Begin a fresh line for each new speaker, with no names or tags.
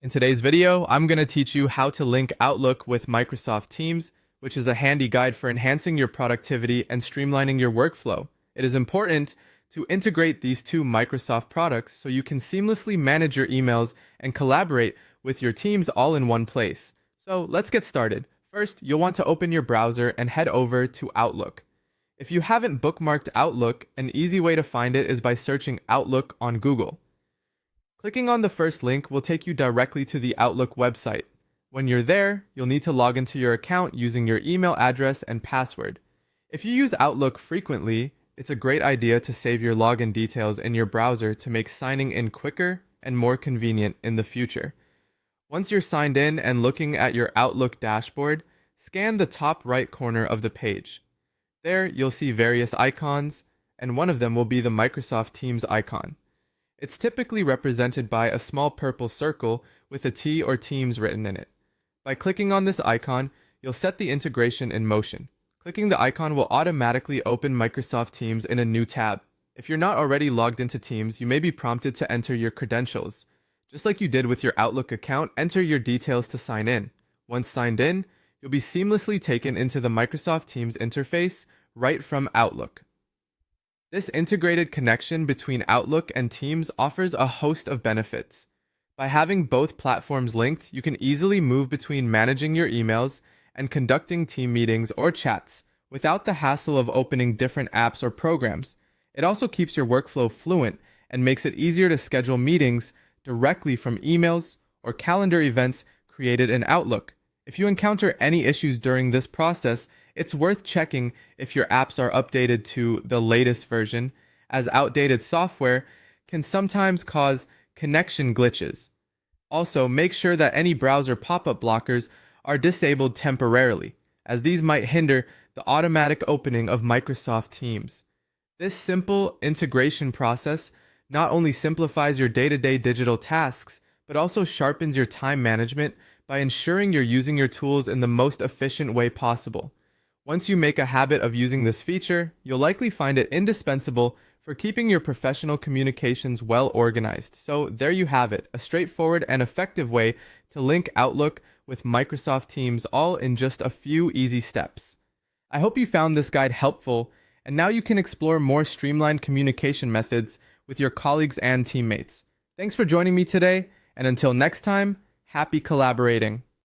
In today's video, I'm going to teach you how to link Outlook with Microsoft Teams, which is a handy guide for enhancing your productivity and streamlining your workflow. It is important to integrate these two Microsoft products so you can seamlessly manage your emails and collaborate with your teams all in one place. So let's get started. First, you'll want to open your browser and head over to Outlook. If you haven't bookmarked Outlook, an easy way to find it is by searching Outlook on Google. Clicking on the first link will take you directly to the Outlook website. When you're there, you'll need to log into your account using your email address and password. If you use Outlook frequently, it's a great idea to save your login details in your browser to make signing in quicker and more convenient in the future. Once you're signed in and looking at your Outlook dashboard, scan the top right corner of the page. There, you'll see various icons, and one of them will be the Microsoft Teams icon. It's typically represented by a small purple circle with a T or Teams written in it. By clicking on this icon, you'll set the integration in motion. Clicking the icon will automatically open Microsoft Teams in a new tab. If you're not already logged into Teams, you may be prompted to enter your credentials. Just like you did with your Outlook account, enter your details to sign in. Once signed in, you'll be seamlessly taken into the Microsoft Teams interface right from Outlook. This integrated connection between Outlook and Teams offers a host of benefits. By having both platforms linked, you can easily move between managing your emails and conducting team meetings or chats without the hassle of opening different apps or programs. It also keeps your workflow fluent and makes it easier to schedule meetings directly from emails or calendar events created in Outlook. If you encounter any issues during this process, it's worth checking if your apps are updated to the latest version, as outdated software can sometimes cause connection glitches. Also, make sure that any browser pop-up blockers are disabled temporarily, as these might hinder the automatic opening of Microsoft Teams. This simple integration process not only simplifies your day-to-day digital tasks, but also sharpens your time management by ensuring you're using your tools in the most efficient way possible. Once you make a habit of using this feature, you'll likely find it indispensable for keeping your professional communications well organized. So there you have it, a straightforward and effective way to link Outlook with Microsoft Teams, all in just a few easy steps. I hope you found this guide helpful, and now you can explore more streamlined communication methods with your colleagues and teammates. Thanks for joining me today, and until next time, happy collaborating.